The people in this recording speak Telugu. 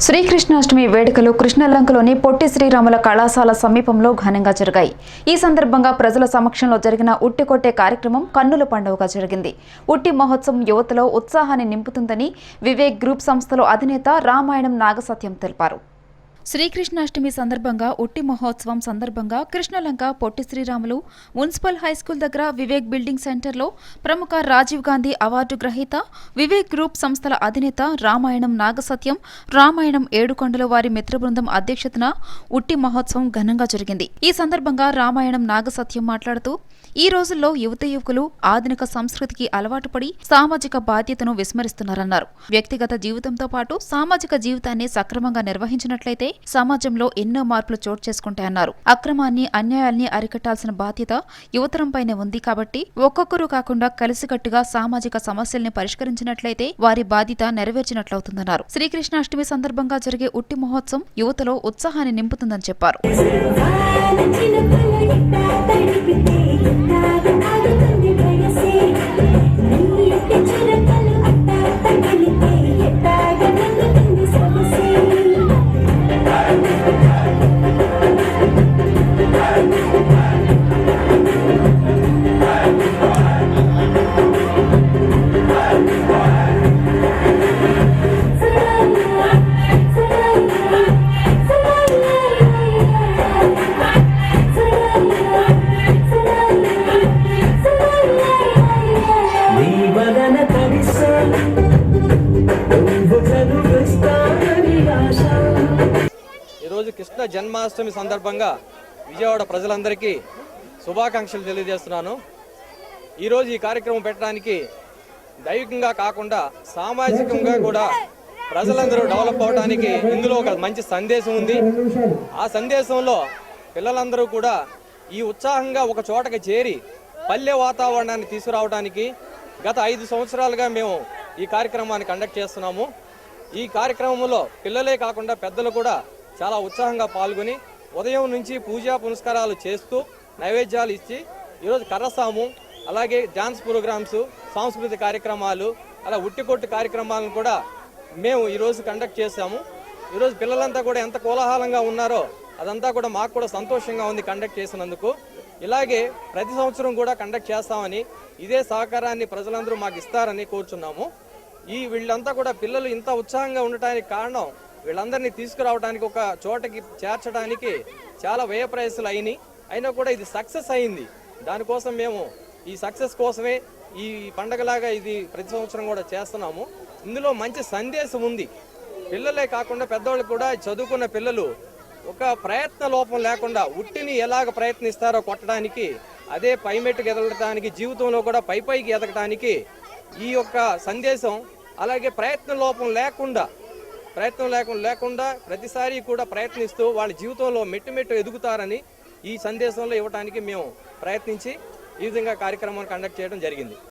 శ్రీకృష్ణాష్టమి వేడుకలు కృష్ణలంకలోని పొట్టి శ్రీరాముల కళాశాల సమీపంలో ఘనంగా జరిగాయి. ఈ సందర్భంగా ప్రజల సమక్షంలో జరిగిన ఉట్టి కొట్టే కార్యక్రమం కన్నుల పండుగగా జరిగింది. ఉట్టి మహోత్సవం యువతలో ఉత్సాహాన్ని నింపుతుందని వివేక్ గ్రూప్ సంస్థల అధినేత రామాయణం నాగసత్యం తెలిపారు. శ్రీకృష్ణాష్టమి సందర్భంగా ఉట్టి మహోత్సవం సందర్భంగా కృష్ణలంక పొట్టి శ్రీరాములు మున్సిపల్ హైస్కూల్ దగ్గర వివేక్ బిల్డింగ్ సెంటర్లో ప్రముఖ రాజీవ్ గాంధీ అవార్డు గ్రహీత వివేక్ గ్రూప్ సంస్థల అధినేత రామాయణం నాగసత్యం, రామాయణం ఏడుకొండల వారి మిత్ర బృందం అధ్యక్షతన ఉట్టి మహోత్సవం ఘనంగా జరిగింది. ఈ సందర్భంగా రామాయణం నాగసత్యం మాట్లాడుతూ ఈ రోజుల్లో యువత యువకులు ఆధునిక సంస్కృతికి అలవాటు పడి సామాజిక బాధ్యతను విస్మరిస్తున్నారన్నారు. వ్యక్తిగత జీవితంతో పాటు సామాజిక జీవితాన్ని సక్రమంగా నిర్వహించినట్లయితే సమాజంలో ఎన్నో మార్పులు చోటు చేసుకుంటాయన్నారు. అక్రమాన్ని, అన్యాయాల్ని అరికట్టాల్సిన బాధ్యత యువతరంపైనే ఉంది కాబట్టి ఒక్కొక్కరు కాకుండా కలిసికట్టుగా సామాజిక సమస్యల్ని పరిష్కరించినట్లయితే వారి బాధ్యత నెరవేర్చినట్లవుతుందన్నారు. శ్రీకృష్ణాష్టమి సందర్భంగా జరిగే ఉట్టి మహోత్సవం యువతలో ఉత్సాహాన్ని నింపుతుందని చెప్పారు. ఈరోజు కృష్ణ జన్మాష్టమి సందర్భంగా విజయవాడ ప్రజలందరికీ శుభాకాంక్షలు తెలియజేస్తున్నాను. ఈరోజు ఈ కార్యక్రమం పెట్టడానికి దైవికంగా కాకుండా సామాజికంగా కూడా ప్రజలందరూ డెవలప్ అవడానికి ఇందులో ఒక మంచి సందేశం ఉంది. ఆ సందేశంలో పిల్లలందరూ కూడా ఈ ఉత్సాహంగా ఒక చోటకి చేరి పల్లె వాతావరణాన్ని తీసుకురావడానికి గత 5 సంవత్సరాలుగా మేము ఈ కార్యక్రమాన్ని కండక్ట్ చేస్తున్నాము. ఈ కార్యక్రమంలో పిల్లలే కాకుండా పెద్దలు కూడా చాలా ఉత్సాహంగా పాల్గొని ఉదయం నుంచి పూజా పునస్కారాలు చేస్తూ నైవేద్యాలు ఇచ్చి ఈరోజు కర్రసాము, అలాగే డ్యాన్స్ ప్రోగ్రామ్స్, సాంస్కృతిక కార్యక్రమాలు, అలా ఉట్టికొట్టు కార్యక్రమాలను కూడా మేము ఈరోజు కండక్ట్ చేశాము. ఈరోజు పిల్లలంతా కూడా ఎంత కోలాహలంగా ఉన్నారో అదంతా కూడా మాకు కూడా సంతోషంగా ఉంది కండక్ట్ చేసినందుకు. ఇలాగే ప్రతి సంవత్సరం కూడా కండక్ట్ చేస్తామని, ఇదే సహకారాన్ని ప్రజలందరూ మాకు ఇస్తారని కోరుచున్నాము. వీళ్ళంతా కూడా పిల్లలు ఇంత ఉత్సాహంగా ఉండటానికి కారణం వీళ్ళందరినీ తీసుకురావడానికి, ఒక చోటకి చేర్చడానికి చాలా వ్యయ ప్రయాసాలు అయినా కూడా ఇది సక్సెస్ అయింది. దానికోసం మేము ఈ సక్సెస్ కోసమే ఈ పండగలాగా ఇది ప్రతి సంవత్సరం కూడా చేస్తున్నాము. ఇందులో మంచి సందేశం ఉంది. పిల్లలే కాకుండా పెద్దవాళ్ళు కూడా, చదువుకున్న పిల్లలు ఒక ప్రయత్న లోపం లేకుండా ఉట్టిని ఎలాగ ప్రయత్నిస్తారో కొట్టడానికి, అదే పైమెట్టుకు ఎదగడానికి, జీవితంలో కూడా పైకి ఎదగడానికి ఈ యొక్క సందేశం, అలాగే ప్రయత్న లోపం లేకుండా ప్రతిసారి కూడా ప్రయత్నిస్తూ వాళ్ళ జీవితంలో మెట్టు ఎదుగుతారని ఈ సందేశంలో ఇవ్వడానికి మేము ప్రయత్నించి ఈ విధంగా కార్యక్రమాన్ని కండక్ట్ చేయడం జరిగింది.